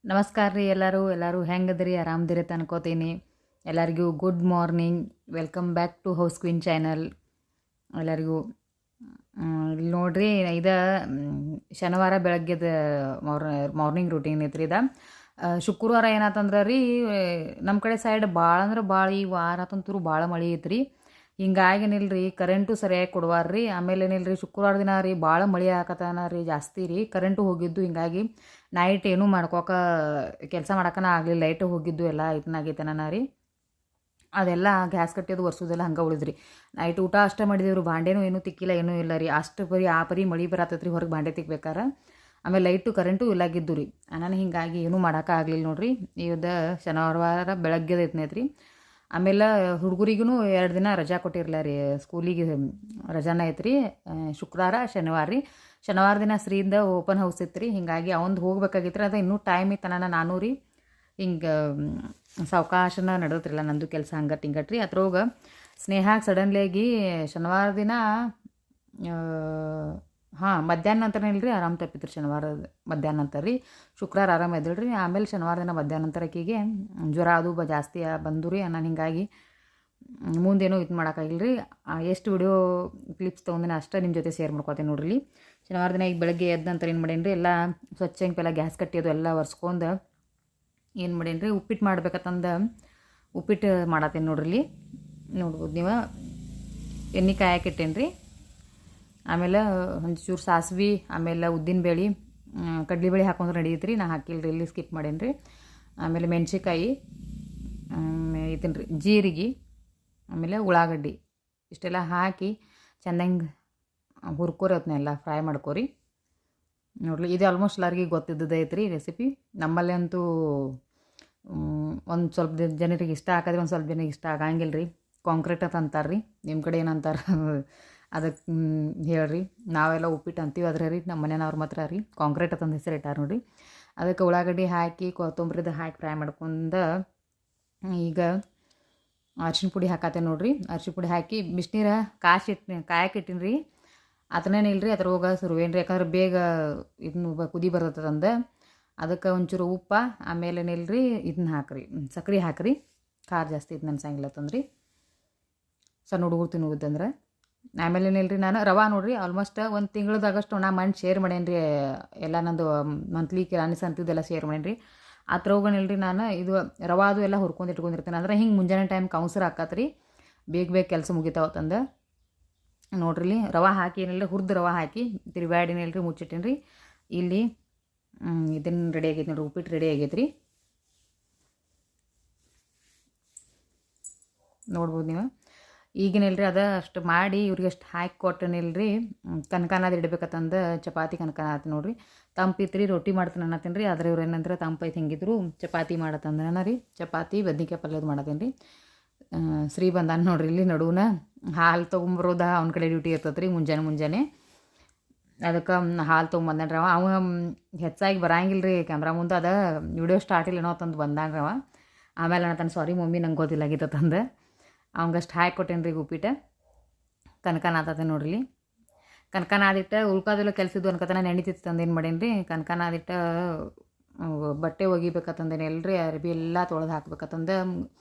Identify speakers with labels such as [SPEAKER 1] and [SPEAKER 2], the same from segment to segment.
[SPEAKER 1] ನಮಸ್ಕಾರ ರೀ ಎಲ್ಲರೂ ಹೆಂಗದ್ರಿ ಆರಾಮದಿರಿ ಅಂತ ಅನ್ಕೋತೀನಿ. ಎಲ್ಲರಿಗೂ good morning, welcome back to house queen channel. ಎಲ್ಲರಿಗೂ ಇಲ್ಲಿ ನೋಡ್ರಿ, ಇದು ಶನಿವಾರ ಬೆಳಗ್ಗೆದ ಮಾರ್ನಿಂಗ್ ರೂಟೀನ್ ಐತ್ರಿ. ಇದು ಶುಕ್ರವಾರ ಏನಾತಂದ್ರೆ ರೀ, ನಮ್ಮ ಕಡೆ ಸೈಡ್ ಭಾಳ ಅಂದ್ರೆ ಭಾಳ ಈ ವಾರ ಅಂತಂತೂ ಭಾಳ ಮಳೆ ಐತ್ರಿ. ಹಿಂಗಾಗಿ ಏನಿಲ್ರಿ ಕರೆಂಟು ಸರಿಯಾಗಿ ಕೊಡುವಾರ್ರಿ. ಆಮೇಲೆ ಏನಿಲ್ರಿ ಶುಕ್ರವಾರ ದಿನ ರೀ ಭಾಳ ಮಳೆ ಆಕತನ ರೀ, ಜಾಸ್ತಿ ರೀ ಕರೆಂಟು ಹೋಗಿದ್ದು. ಹಿಂಗಾಗಿ ನೈಟ್ ಏನೂ ಮಾಡ್ಕೋಕೆ ಕೆಲಸ ಮಾಡೋಕನ ಆಗಲಿಲ್ಲ. ಲೈಟು ಹೋಗಿದ್ದು ಎಲ್ಲ ಇದನ್ನಾಗೈತೆನ ರೀ. ಅದೆಲ್ಲ ಗ್ಯಾಸ್ ಕಟ್ಟಿಯೋದು ಒರೆಸೋದೆಲ್ಲ ಹಂಗೆ ಉಳಿದ್ರಿ. ನೈಟ್ ಊಟ ಅಷ್ಟೇ ಮಾಡಿದೇವ್ರಿ, ಭಾಂಡೆನೂ ಏನೂ ತಿಕ್ಕಿಲ್ಲ, ಏನೂ ಇಲ್ಲ ರೀ. ಅಷ್ಟು ಪರಿ ಮಳೆ ಬರತ್ತೈತ್ರಿ ಹೊರಗೆ ಭಾಂಡೆ ತಿಕ್ಬೇಕಾರೆ. ಆಮೇಲೆ ಲೈಟು ಕರೆಂಟು ಇಲ್ಲಾಗಿದ್ದು ರೀ. ನಾನು ಹಿಂಗಾಗಿ ಏನೂ ಮಾಡೋಕ್ಕಾಗಲಿಲ್ಲ ನೋಡ್ರಿ. ಇವತ್ತು ಶನಿವಾರ ಬೆಳಗ್ಗೆದ ಐತ್ನೈತ್ರಿ. ಆಮೇಲೆ ಹುಡುಗರಿಗೂ 2 ದಿನ ರಜಾ ಕೊಟ್ಟಿರಲ್ಲ ರೀ, ಸ್ಕೂಲಿಗೆ ರಜಾನ ಐತ್ರಿ. ಶುಕ್ರವಾರ ಶನಿವಾರ ರೀ. ಶನಿವಾರ ದಿನ ಶ್ರೀಯಿಂದ ಓಪನ್ ಹೌಸ್ ಇತ್ತು ರೀ. ಹಿಂಗಾಗಿ ಅವಂದು ಹೋಗ್ಬೇಕಾಗಿತ್ತು ರೀ. ಅದು ಇನ್ನೂ ಟೈಮ್ ಇತ್ತನ ನಾನು ರೀ. ಹಿಂಗೆ ಸಾವಕಾಶನ ನಡೆದತ್ರಿಲ್ಲ ನಂದು ಕೆಲಸ ಹಂಗಟ್ಟು ಹಿಂಗಟ್ರಿ. ಅದ್ರೊಳಗೆ ಸ್ನೇಹಾಗೆ ಸಡನ್ಲಿಯಾಗಿ ಶನಿವಾರ ದಿನ ಮಧ್ಯಾಹ್ನ ನಂತರ ಇಲ್ರಿ ಆರಾಮ್ ತಪ್ಪಿತ್ರಿ. ಶನಿವಾರ ಮಧ್ಯಾಹ್ನ ನಂತರ ರೀ, ಶುಕ್ರವಾರ ಆರಾಮ ಇದ್ದಿಲ್ರಿ. ಆಮೇಲೆ ಶನಿವಾರ ದಿನ ಮಧ್ಯಾಹ್ನ ನಂತರ ಆಕೆಗೆ ಜ್ವರ ಅದು ಜಾಸ್ತಿ ಬಂದು ರೀ. ನಾನು ಹಿಂಗಾಗಿ ಮುಂದೇನೂ ಇದು ಮಾಡೋಕ್ಕಾಗಿಲ್ಲ ರೀ. ಎಷ್ಟು ವಿಡಿಯೋ ಕ್ಲಿಪ್ಸ್ ತೊಗೊಂಡಿನ ಅಷ್ಟೇ ನಿಮ್ಮ ಜೊತೆ ಶೇರ್ ಮಾಡ್ಕೊತೀನಿ ನೋಡ್ರಿ. ಶನಿವಾರ ದಿನ ಈಗ ಬೆಳಗ್ಗೆ ಎದ್ದ ನಂತರ ಏನು ಮಾಡೇನಿ ರೀ, ಎಲ್ಲ ಸ್ವಚ್ಛ ಹಿಂಗೆಲ್ಲ ಗ್ಯಾಸ್ ಕಟ್ಟಿಯೋದು ಎಲ್ಲ ಒರೆಸ್ಕೊಂಡು ಏನು ಮಾಡೇನಿ ರೀ, ಉಪ್ಪಿಟ್ಟು ಮಾಡ್ಬೇಕಂತಂದು ಉಪ್ಪಿಟ್ಟು ಮಾಡತ್ತೀನಿ ನೋಡ್ರಿ. ನೋಡ್ಬೋದು ನೀವು, ಎಣ್ಣೆ ಕಾಯಕ್ಕೆ ಇಟ್ಟೇನಿ ರೀ. ಆಮೇಲೆ ಒಂಚೂರು ಸಾಸ್ವೆ, ಆಮೇಲೆ ಉದ್ದಿನಬೇಳೆ, ಕಡ್ಲೆಬೇಳೆ ಹಾಕೊಂಡ್ರೆ ನಡೀತು ರೀ. ನಾ ಹಾಕಿಲ್ಲ ರೀ, ಇಲ್ಲಿ ಸ್ಕಿಪ್ ಮಾಡೇನಿ ರೀ. ಆಮೇಲೆ ಮೆಣ್ಸಿಕಾಯಿ, ಇದನ್ನ ರೀ ಜೀರಿಗೆ, ಆಮೇಲೆ ಉಳ್ಳಾಗಡ್ಡಿ ಇಷ್ಟೆಲ್ಲ ಹಾಕಿ ಚೆಂದಂಗೆ ಹುರ್ಕೋರಿ, ಅದನ್ನೆಲ್ಲ ಫ್ರೈ ಮಾಡ್ಕೋರಿ ನೋಡ್ರಿ. ಇದು ಆಲ್ಮೋಸ್ಟ್ ಎಲ್ಲರಿಗೆ ಗೊತ್ತಿದ್ದದ್ದು ಐತ್ರಿ ರೆಸಿಪಿ. ನಮ್ಮಲ್ಲಿ ಅಂತೂ ಒಂದು ಸ್ವಲ್ಪ ಜನರಿಗೆ ಇಷ್ಟ ಆಗೋದ್ರೆ ಒಂದು ಸ್ವಲ್ಪ ಜನರಿಗೆ ಇಷ್ಟ ಆಗಂಗಿಲ್ಲ ರೀ. ಕಾಂಕ್ರೀಟ್ ಅಂತ ಅಂತಾರೆ ರೀ, ನಿಮ್ಮ ಕಡೆ ಏನಂತಾರೆ ಅದಕ್ಕೆ ಹೇಳ್ರಿ. ನಾವೆಲ್ಲ ಉಪ್ಪಿಟ್ಟು ಅಂತೀವಿ ಅದ್ರ ರೀ, ನಮ್ಮ ಮನೆಯವ್ರ ಮಾತ್ರ ರೀ ಕಾಂಕ್ರೀಟ್ ಅಂತಂದು ಹೆಸರು ಇಟ್ಟಾರ ನೋಡಿರಿ. ಅದಕ್ಕೆ ಉಳ್ಳಾಗಡ್ಡಿ ಹಾಕಿ ಕೊತ್ತಂಬರಿದು ಹಾಕಿ ಫ್ರೈ ಮಾಡ್ಕೊಂಡು ಈಗ ಅರ್ಶಿಣ ಪುಡಿ ಹಾಕತ್ತೆ ನೋಡ್ರಿ. ಅರ್ಶಿಣ ಪುಡಿ ಹಾಕಿ ಬಿಸಿನೀರು ಕಾಯಕ್ಕೆ ಇಟ್ಟಿನಿ ರೀ. ಅದನ್ನೇನಿಲ್ಲ ರೀ, ಅದ್ರೊಳಗೆ ಸುರುವೇನು ರೀ, ಯಾಕಂದ್ರೆ ಬೇಗ ಇದನ್ನು ಕುದಿ ಬರ್ತದಂದು. ಅದಕ್ಕೆ ಒಂಚೂರು ಉಪ್ಪ, ಆಮೇಲೆ ಏನಿಲ್ರಿ ಇದನ್ನ ಹಾಕ್ರಿ, ಸಕ್ರೆ ಹಾಕ್ರಿ. ಖಾರ ಜಾಸ್ತಿ ಇದು ನೆನ್ಸಂಗಿಲ್ಲ ತಂದ್ರಿ, ಸಣ್ಣ ಹುಡುಗರು ತಿನ್ನುವುದಂದ್ರೆ. ಆಮೇಲೆ ಏನಿಲ್ಲ ರೀ, ನಾನು ರವೆ ನೋಡ್ರಿ ಆಲ್ಮೋಸ್ಟ್ ಒಂದು ತಿಂಗಳದಾಗಷ್ಟು ನಾ ಮಣ್ಣು ಶೇರ್ ಮಾಡೇನಿ ರೀ. ಎಲ್ಲ ನಂದು ಮಂತ್ಲಿ ಕಿರಾಣಿ ಸಂತಿದ್ದೆಲ್ಲ ಶೇರ್ ಮಾಡೇನಿ ರೀ. ಅದ್ರೊಳಗನಿಲ್ಲ ರೀ ನಾನು ಇದು ರವೆ ಅದು ಎಲ್ಲ ಹುರ್ಕೊಂಡು ಇಟ್ಕೊಂಡಿರ್ತೀನಿ. ಅಂದ್ರೆ ಹಿಂಗೆ ಮುಂಜಾನೆ ಟೈಮ್ ಕೌನ್ಸರ್ ಹಾಕತ್ರಿ, ಬೇಗ ಕೆಲಸ ಮುಗಿತಾವತ್ತಂದು ನೋಡ್ರಿ. ರವೆ ಹಾಕಿ ಏನಿಲ್ಲ ಹುರಿದು ರವೆ ಹಾಕಿ ತಿರುಗಾಡಿನಿಲ್ಲ ರೀ, ಮುಚ್ಚಿಟ್ಟೇನಿ ರೀ. ಇಲ್ಲಿ ಇದನ್ನು ರೆಡಿ ಆಗೈತೆ ನೋಡ್ರಿ, ಉಪ್ಪಿಟ್ಟು ರೆಡಿ ಆಗೈತೆ ರೀ. ನೋಡ್ಬೋದು ನೀವು. ಈಗಿನಿಲ್ಲ ರೀ ಅದು ಅಷ್ಟು ಮಾಡಿ ಇವ್ರಿಗೆ ಅಷ್ಟು ಹಾಕಿ ಕೊಟ್ಟನಿಲ್ಲ ಕನಕನಾದ ಇಡ್ಬೇಕಂತಂದು ಚಪಾತಿ ಕನಕನಾದ ನೋಡ್ರಿ. ತಂಪಿತ್ತು ರೀ, ರೊಟ್ಟಿ ಮಾಡ್ತೀನಿ ಅನ್ನತ್ತೀನಿ ರೀ. ಆದರೆ ಇವ್ರು ಏನಂದ್ರೆ ತಂಪೈತೆ ಹೆಂಗಿದ್ರು ಚಪಾತಿ ಮಾಡತ್ತಂದ್ರೆ ರೀ, ಚಪಾತಿ ಬದ್ನಿಕಾಯಿ ಪಲ್ಯದ ಮಾಡತ್ತೀನಿ ರೀ. ಶ್ರೀ ಬಂದಾನ ನೋಡ್ರಿ, ಇಲ್ಲಿ ನಡುವನ ಹಾಲು ತೊಗೊಂಬರೋದ ಅವ್ನ ಕಡೆ ಡ್ಯೂಟಿ ಇರ್ತದೆ ರೀ ಮುಂಜಾನೆ. ಅದಕ್ಕೆ ಹಾಲು ತೊಗೊಂಬಂದನ್ರಿ ಅವ ಹೆಚ್ಚಾಗಿ ಬರಂಗಿಲ್ಲ ರೀ ಕ್ಯಾಮ್ರಾ ಮುಂದೆ. ಅದ ವಿಡಿಯೋ ಸ್ಟಾರ್ಟ್ ಇಲ್ಲ ಏನೋ ತಂದು ಬಂದಾಗ ಆಮೇಲೆ ಅನ್ನತಾನೆ, ಸಾರಿ ಮಮ್ಮಿ ನಂಗೆ ಗೊತ್ತಿಲ್ಲಾಗಿತ್ತಂದು. ಅವಂಗಷ್ಟು ಹಾಕಿ ಕೊಟ್ಟೇನಿ ರೀ ಉಪ್ಪಿಟ್ಟು. ಕನಕನಾದತೆ ನೋಡ್ರಿ. ಕನಕನಾದಿಟ್ಟು ಉಳ್ಕೋದೆಲ್ಲ ಕೆಲಸದ್ದು ಅನ್ಕತಾನೆ ನೆನಿತಿತ್ತು ತಂದು ಏನು ಮಾಡೇನಿ ರೀ, ಕನಕನಾದಿಟ್ಟು ಬಟ್ಟೆ ಒಗಿಬೇಕಂತಂದೇನೆ ಎಲ್ರಿ, ಅರ್ಬಿ ಎಲ್ಲ ತೊಳೆದು ಹಾಕ್ಬೇಕಂತಂದು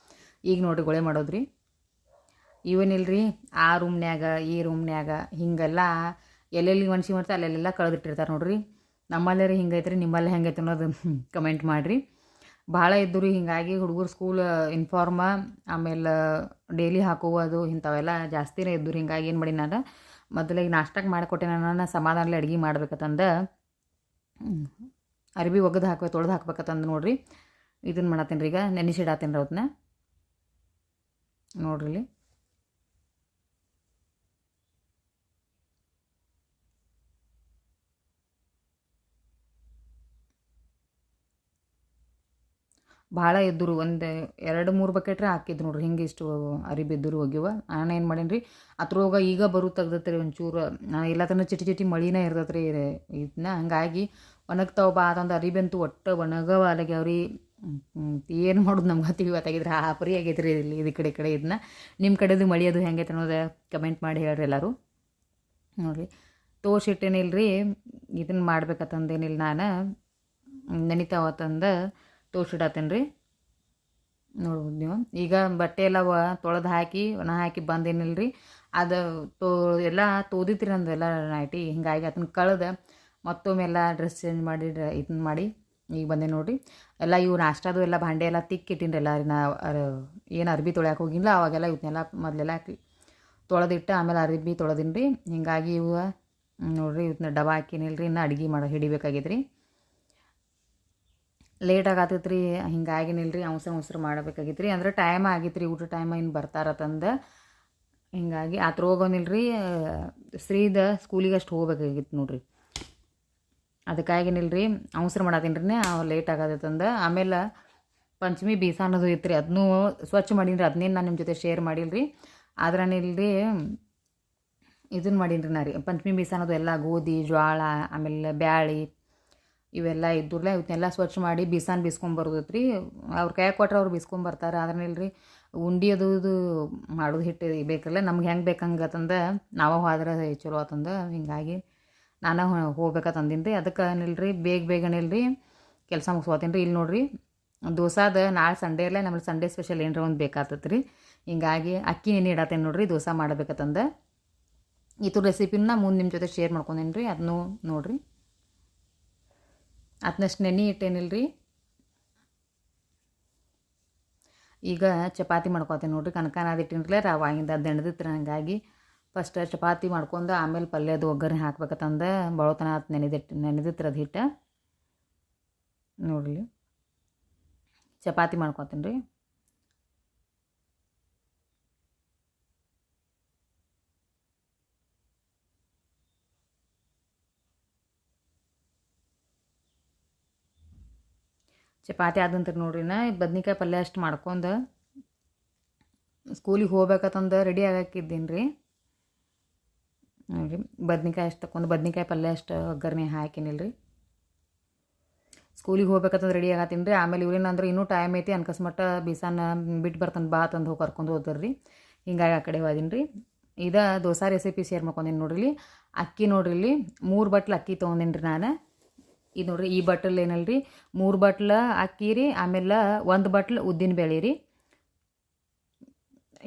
[SPEAKER 1] ಈಗ ನೋಡ್ರಿ ಗೊಳೆ ಮಾಡೋದ್ರಿ. ಇವನಿಲ್ರಿ ಆ ರೂಮ್ನ್ಯಾಗ ಈ ರೂಮ್ನ್ಯಾಗ ಹಿಂಗೆಲ್ಲ ಎಲ್ಲೆಲ್ಲಿ ಮನ್ಸಿ ಮಾಡ್ತಾರೆ ಅಲ್ಲೆಲ್ಲ ಕಳೆದಿಟ್ಟಿರ್ತಾರೆ ನೋಡ್ರಿ. ನಮ್ಮಲ್ಲೇ ರೀ ಹಿಂಗೈತೆ ರೀ, ನಿಮ್ಮಲ್ಲೇ ಹೆಂಗೈತೆ ಅನ್ನೋದು ಕಮೆಂಟ್ ಮಾಡಿರಿ. ಭಾಳ ಇದ್ದು ರೀ. ಹಿಂಗಾಗಿ ಹುಡುಗರು ಸ್ಕೂಲ್ ಯೂನಿಫಾರ್ಮ, ಆಮೇಲೆ ಡೈಲಿ ಹಾಕೋದು ಇಂಥವೆಲ್ಲ ಜಾಸ್ತಿನೇ ಇದ್ದು ರೀ. ಹಿಂಗಾಗಿ ಏನು ಮಾಡಿ ನಾನು ಮೊದಲಿಗೆ ನಾಷ್ಟಕ್ಕೆ ಮಾಡಿಕೊಟ್ಟೆ, ನಾನು ಸಮಾಧಾನದಲ್ಲಿ ಅಡುಗೆ ಮಾಡ್ಬೇಕಂತಂದು ಅರ್ಬಿ ಒಗೆದು ತೊಳೆದು ಹಾಕ್ಬೇಕಂತಂದು ನೋಡ್ರಿ. ಇದನ್ನು ಮಾಡತ್ತೀನಿ ರೀ, ಈಗ ನೆನೆಸಿಡಾತೀನಿ ರೀ ಅವತ್ತನ್ನ ನೋಡ್ರಿ. ಭಾಳ ಇದ್ದರು, ಒಂದು 2-3 ಬಕೆಟ್ರೆ ಹಾಕಿದ್ದು ನೋಡ್ರಿ. ಹಿಂಗೆ ಇಷ್ಟು ಅರಿಬಿ ಇದ್ದರು ಹೋಗ್ಯವ. ನಾನು ಏನು ಮಾಡೀನಿ ರೀ, ಅದ್ರೊಳಗೆ ಈಗ ಬರು ತೆಗ್ದತ್ರಿ ಒಂಚೂರು. ಎಲ್ಲ ತನಕ ಚಿಟಿ ಮಳಿನೇ ಇರ್ತೈತೆ ರೀ ಇದನ್ನ. ಹಂಗಾಗಿ ಒಣಗ್ತಾವ ಬಾ ಅದೊಂದು ಅರಿಬಿ ಅಂತೂ ಒಟ್ಟು ಒಣಗವಾಲಾಗ್ಯಾವ್ರಿ. ಏನು ಮಾಡೋದು ನಮ್ಗೆ ತಿಳಿವತ್ತಾಗಿದ್ರೆ ಪರಿ ಆಗೈತೆ ರೀ ಇಲ್ಲಿ ಇದು ಕಡೆ ಇದನ್ನ. ನಿಮ್ಮ ಕಡೆದು ಮಳೆ ಅದು ಹೆಂಗೈತೆ ಅನ್ನೋದು ಕಮೆಂಟ್ ಮಾಡಿ ಹೇಳ್ರಿ ಎಲ್ಲರೂ. ನೋಡಿರಿ ತೋರ್ಸಿಟ್ಟೇನಿಲ್ಲ ರೀ, ಇದನ್ನು ಮಾಡ್ಬೇಕಂತಂದೇನಿಲ್ಲ, ನಾನು ನೆನಿತಾವತ್ತಂದು ತೋರ್ಸಿಡತ್ತೇನೆ ರೀ. ನೋಡ್ಬೋದು ನೀವು. ಈಗ ಬಟ್ಟೆ ಎಲ್ಲ ತೊಳೆದು ಹಾಕಿ ಒಣ ಹಾಕಿ ಬಂದೇನಿಲ್ಲ ರೀ. ಅದು ಎಲ್ಲ ತೋದಿತ್ರಿ ನಂದು ಎಲ್ಲ ನೈಟಿ. ಹಿಂಗಾಗಿ ಅದನ್ನ ಕಳೆದು ಮತ್ತೊಮ್ಮೆ ಎಲ್ಲ ಡ್ರೆಸ್ ಚೇಂಜ್ ಮಾಡಿ ಇದನ್ನ ಮಾಡಿ ಈಗ ಬಂದೆ ನೋಡಿರಿ. ಎಲ್ಲ ಇವು ನಾಷ್ಟಾದು ಎಲ್ಲ ಭಾಂಡೆ ಎಲ್ಲ ತಿಕ್ಕಿಟ್ಟಿನಿ ಎಲ್ಲ ರೀ. ನಾ ಏನು ಅರ್ಬಿ ತೊಳ್ಯಾಕೆ ಹೋಗಿಲ್ಲ ಅವಾಗೆಲ್ಲ ಇವನ್ನೆಲ್ಲ ಮೊದಲೆಲ್ಲ ತೊಳೆದಿಟ್ಟು ಆಮೇಲೆ ಅರ್ಬಿ ತೊಳೆದೀನಿ ರೀ. ಹಿಂಗಾಗಿ ಇವು ನೋಡಿರಿ ಇವನ್ನ ಡಬ್ಬ ಹಾಕಿನಿಲ್ಲ ರೀ. ಇನ್ನು ಅಡುಗೆ ಹಿಡಿಬೇಕಾಗಿದ್ರಿ. ಲೇಟ್ ಆಗತ್ತೈತೆ ರೀ. ಹಿಂಗಾಗಿನಿಲ್ಲ ರೀ, ಅವಸರ ಮಾಡಬೇಕಾಗಿತ್ತು ರೀ. ಅಂದ್ರೆ ಟೈಮ್ ಆಗಿತ್ತು ರೀ, ಊಟ ಟೈಮ್ ಇನ್ನು ಬರ್ತಾರತ್ತಂದು. ಹಿಂಗಾಗಿ ಆತ್ರ ಹೋಗೋನಿಲ್ಲ ರೀ. ಶ್ರೀದ ಸ್ಕೂಲಿಗೆ ಅಷ್ಟು ಹೋಗ್ಬೇಕಾಗಿತ್ತು ನೋಡಿರಿ. ಅದಕ್ಕಾಗಿನಿಲ್ಲ ರೀ, ಅವಸರ ಮಾಡತ್ತೀನಿ ರೀ. ಲೇಟ್ ಆಗತ್ತಂದು. ಆಮೇಲೆ ಪಂಚಮಿ ಬೀಸ ಅನ್ನೋದು ಇತ್ತು ರೀ, ಅದನ್ನೂ ಸ್ವಚ್ಛ ಮಾಡೀನಿ ರೀ. ಅದನ್ನೇನು ನಾನು ನಿಮ್ಮ ಜೊತೆ ಶೇರ್ ಮಾಡಿಲ್ಲ ರೀ. ಆದ್ರನಿಲ್ಲ ರೀ, ಇದನ್ನು ಮಾಡೀನಿ ರೀ ನಾ ರೀ. ಪಂಚಮಿ ಬೀಸ ಅನ್ನೋದು ಎಲ್ಲ ಗೋಧಿ, ಜ್ವಾಳ, ಆಮೇಲೆ ಬ್ಯಾಳಿ ಇವೆಲ್ಲ ಇದ್ದುರ್ಲೆ ಇವನ್ನೆಲ್ಲ ಸ್ವಚ್ಛ ಮಾಡಿ ಬೀಸಾನ ಬೀಸ್ಕೊಂಬರ್ದೈತೆ ರೀ. ಅವ್ರು ಕೈ ಕೊಟ್ರೆ ಅವ್ರು ಬೀಸ್ಕೊಂಬರ್ತಾರೆ. ಆದ್ರನಿಲ್ಲ ರೀ, ಉಂಡೆ ಅದು ಇದು ಮಾಡೋದು ಹಿಟ್ಟು ಬೇಕಲ್ಲ, ನಮ್ಗೆ ಹೆಂಗೆ ಬೇಕಂಗತ್ತಂದು ನಾವು ಹೋದ್ರೆ ಚಲೋ ಆತಂದು. ಹಿಂಗಾಗಿ ನಾನು ಹೋಗ್ಬೇಕಂತಂದೀನಿ ರೀ. ಅದಕ್ಕೆ ನಿಲ್ರಿ ಬೇಗನಿಲ್ರಿ ಕೆಲಸ ಮುಗಿಸ್ಕೋತೀನಿ ರೀ. ಇಲ್ಲಿ ನೋಡಿರಿ ದೋಸಾದ ನಾಳೆ ಸಂಡೇ ಅಲ್ಲೇ ನಮ್ಮಲ್ಲಿ ಸಂಡೇ ಸ್ಪೆಷಲ್ ಏನರ ಒಂದು ಬೇಕಾಗ್ತೈತೆ ರೀ. ಹಿಂಗಾಗಿ ಅಕ್ಕಿ ನೆನೆ ಇಡತ್ತೇನೆ ನೋಡಿರಿ ದೋಸೆ ಮಾಡಬೇಕಂತಂದು. ಇದ್ರ ರೆಸಿಪಿನ ಮುಂದೆ ನಿಮ್ಮ ಜೊತೆ ಶೇರ್ ಮಾಡ್ಕೊಂಡೇನಿ ರೀ. ಅದನ್ನು ನೋಡಿರಿ. ಅದನ್ನಷ್ಟು ನೆನೆ ಇಟ್ಟೇನಿಲ್ಲ ರೀ. ಈಗ ಚಪಾತಿ ಮಾಡ್ಕೊತೀನಿ ನೋಡಿರಿ. ಕನಕನಾದ ಇಟ್ಟಿನ್ರಲ್ಲ ರವಾಗಿಂದ ಅದು ನೆನೆದಿತ್ತು. ಹಂಗಾಗಿ ಫಸ್ಟ್ ಚಪಾತಿ ಮಾಡ್ಕೊಂಡು ಆಮೇಲೆ ಪಲ್ಯದು ಒಗ್ಗರಣೆ ಹಾಕ್ಬೇಕಂತಂದು ಬಳತನ ನೆನೆದಿತ್ತು ಅದು ಹಿಟ್ಟು. ನೋಡಿರಿ ಚಪಾತಿ ಮಾಡ್ಕೊತೀನಿ ರೀ. ಚಪಾತಿ ಆದಂತ ನೋಡ್ರಿ. ಬದ್ನಿಕಾಯಿ ಪಲ್ಯ ಅಷ್ಟು ಮಾಡ್ಕೊಂಡು ಸ್ಕೂಲಿಗೆ ಹೋಗ್ಬೇಕಂತಂದು ರೆಡಿ ಆಗಾಕಿದ್ದೀನಿ ರೀ. ನೋಡಿರಿ ಬದ್ನಿಕಾಯಿ ಅಷ್ಟು ತಗೊಂಡು ಬದ್ನಿಕಾಯಿ ಪಲ್ಯ ಅಷ್ಟು ಒಗ್ಗರಣೆ ಹಾಕಿನಿಲ್ಲ ರೀ. ಸ್ಕೂಲಿಗೆ ಹೋಗ್ಬೇಕಂತಂದು ರೆಡಿ ಆಗತ್ತೀನಿ ರೀ. ಆಮೇಲೆ ಇವ್ರೇನಂದ್ರೆ ಇನ್ನೂ ಟೈಮ್ ಐತಿ ಅನ್ಕಸ್ಮಟ್ಟ ಬೀಸಾನ ಬಿಟ್ಟು ಬರ್ತಾನೆ ಬಾ ತಂದು ಹೋಗಿ ಕರ್ಕೊಂಡು ಹೋದ್ರಿ ರೀ. ಹಿಂಗಾಗಿ ಆ ಕಡೆ ಹೋದೀನಿ ರೀ. ಇದು ದೋಸೆ ರೆಸಿಪಿ ಶೇರ್ ಮಾಡ್ಕೊಂಡೀನಿ ನೋಡ್ರಿ. ಅಕ್ಕಿ ನೋಡ್ರಿ, ಇಲ್ಲಿ 3 ಬಟ್ಲು ಅಕ್ಕಿ ತೊಗೊಂಡೀನಿ ರೀ ನಾನು. ಇದು ನೋಡಿರಿ ಈ ಬಟ್ಲ್ ಏನಲ್ಲ ರೀ 3 ಬಟ್ಲು ಅಕ್ಕಿ ರೀ. ಆಮೇಲೆ 1 ಬಟ್ಲು ಉದ್ದಿನ ಬೇಳೆ ರೀ.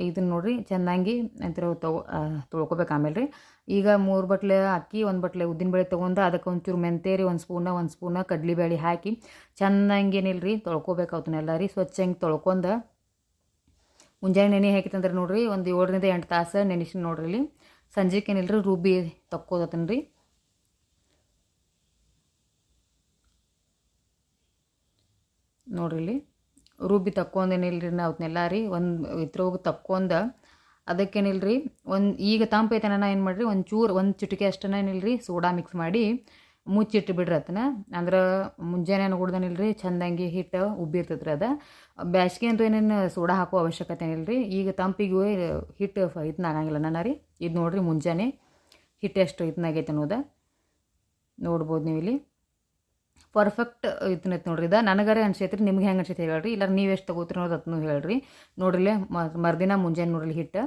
[SPEAKER 1] ಇದನ್ನು ನೋಡಿರಿ ಚೆನ್ನಾಗಿ ಅಂತರ ತೊಳ್ಕೊಬೇಕು ಆಮೇಲೆ ರೀ. ಈಗ 3 ಬಟ್ಲೆ ಅಕ್ಕಿ 1 ಬಟ್ಲೆ ಉದ್ದಿನಬೇಳೆ ತೊಗೊಂಡು ಅದಕ್ಕೆ ಒಂಚೂರು ಮೆಂತೆ ರೀ 1 ಸ್ಪೂನ ಕಡ್ಲೆಬೇಳೆ ಹಾಕಿ ಚೆನ್ನಾಗಿ ಏನಿಲ್ಲ ರೀ ತೊಳ್ಕೊಬೇಕು ಅವನ್ನೆಲ್ಲ ರೀ. ಸ್ವಚ್ಛ ಹಿಂಗೆ ತೊಳ್ಕೊಂಡು ಮುಂಜಾನೆ ನೆನೆ ಹಾಕಿತ್ತಂದ್ರೆ ನೋಡಿರಿ ಒಂದು 7ರಿಂದ 8 ತಾಸು ನೆನೆಸಿ ನೋಡ್ರಿ. ಇಲ್ಲಿ ಸಂಜೆಗೆ ಏನಿಲ್ಲ ರೀ ರುಬ್ಬಿ ತಕ್ಕೋದತ್ತನ ರೀ. ನೋಡ್ರಿ ಇಲ್ಲಿ ರುಬ್ಬಿ ತಕ್ಕೊಂಡೇನಿಲ್ಲ ರೀ ಅವನ್ನೆಲ್ಲ ರೀ. ಇದ್ರೋಗಿ ತಕ್ಕೊಂಡು ಅದಕ್ಕೇನಿಲ್ಲ ರೀ ಈಗ ತಂಪೈತೆ ನಾನು ಏನು ಮಾಡಿರಿ ಒಂದು ಚಿಟಿಕೆ ಅಷ್ಟನ್ನ ಏನಿಲ್ಲ ರೀ ಸೋಡಾ ಮಿಕ್ಸ್ ಮಾಡಿ ಮುಚ್ಚಿಟ್ಟು ಬಿಡ್ರಿ ಅದನ್ನ. ಅಂದ್ರೆ ಮುಂಜಾನೆ ಕುಡ್ದನಿಲ್ಲ ರೀ ಚೆಂದಂಗೆ ಹಿಟ್ಟು ಉಬ್ಬಿರ್ತೈತೆ ರೀ. ಅದು ಬ್ಯಾಸ್ಗೆ ಅಂತೂ ಏನೇನು ಸೋಡಾ ಹಾಕೋ ಅವಶ್ಯಕತೆ ಏನಿಲ್ಲ ರೀ. ಈಗ ತಂಪಿಗೆ ಹಿಟ್ಟು ಇದನ್ನ ಆಗಂಗಿಲ್ಲ ನಾನು ರೀ. ಇದು ನೋಡಿರಿ ಮುಂಜಾನೆ ಹಿಟ್ಟು ಎಷ್ಟು ಇದನ್ನಾಗೈತೆ ಅನ್ನೋದು ನೋಡ್ಬೋದು ನೀವು ಇಲ್ಲಿ. ಪರ್ಫೆಕ್ಟ್ ಇದನ್ನೈತೆ ನೋಡ್ರಿ. ಇದು ನನಗರೆ ಅನ್ಸೈತ್ರಿ, ನಿಮ್ಗೆ ಹೆಂಗೆ ಅನ್ಸೈತೆ ಹೇಳ್ರಿ. ಇಲ್ಲ ನೀವು ಎಷ್ಟು ತಗೋತೀರಿ ಅನ್ನೋದು ಅದನ್ನು ಹೇಳ್ರಿ. ನೋಡ್ರಿಲೆ ಮರುದಿನ ಮುಂಜಾನೆ ನೋಡ್ರಿ ಹಿಟ್ಟು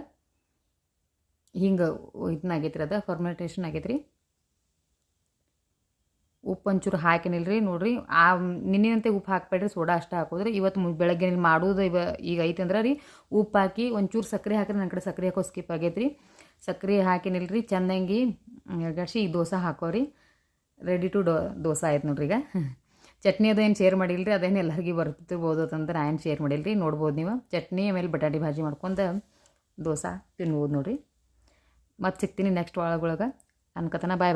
[SPEAKER 1] ಹಿಂಗೆ ಇದನ್ನಾಗೈತ್ರಿ. ಅದು ಫರ್ಮೆಂಟೇಷನ್ ಆಗೈತ್ರಿ. ಉಪ್ಪು ಒಂಚೂರು ಹಾಕಿನಿಲ್ರಿ ನೋಡ್ರಿ. ನಿನ್ನೆನಂತೆ ಉಪ್ಪು ಹಾಕ್ಬೇಡ್ರಿ, ಸೋಡಾ ಅಷ್ಟೇ ಹಾಕೋದ್ರಿ. ಇವತ್ತು ಬೆಳಗ್ಗೆ ಮಾಡೋದು ಈಗ ಐತೆ ಅಂದ್ರೆ ರೀ ಉಪ್ಪು ಹಾಕಿ ಒಂಚೂರು ಸಕ್ಕರೆ ಹಾಕಿರಿ. ನನ್ನ ಕಡೆ ಸಕ್ಕರೆ ಹಾಕೋ ಸ್ಕಿಪ್ ಆಗೈತ್ರಿ. ಸಕ್ಕರೆ ಹಾಕಿನಿಲ್ರಿ ಚೆನ್ನಾಗಿ ಎಳ್ಗಡ್ಸಿ ಈಗ ದೋಸೆ ಹಾಕೋರಿ. ರೆಡಿ ಟು ದೋಸೆ ಆಯ್ತು ನೋಡ್ರಿ. ಈಗ ಚಟ್ನಿ ಅದು ಏನು ಶೇರ್ ಮಾಡಿಲ್ಲ ರೀ. ಅದೇನು ಎಲ್ಲರಿಗೂ ಬರ್ತಿರ್ಬೋದು ಅಂತ ನಾ ಏನು ಶೇರ್ ಮಾಡಿಲ್ಲ ರೀ. ನೋಡ್ಬೋದು ನೀವು ಚಟ್ನಿ ಆಮೇಲೆ ಬಟಾಟಿ ಭಾಜಿ ಮಾಡ್ಕೊಂಡು ದೋಸೆ ತಿನ್ಬೋದು ನೋಡಿರಿ. ಮತ್ತೆ ಸಿಗ್ತೀನಿ ನೆಕ್ಸ್ಟ್ ಒಳಗೊಳಗೆ ಅನ್ಕತನ. ಬಾಯ್ ಬಾಯ್.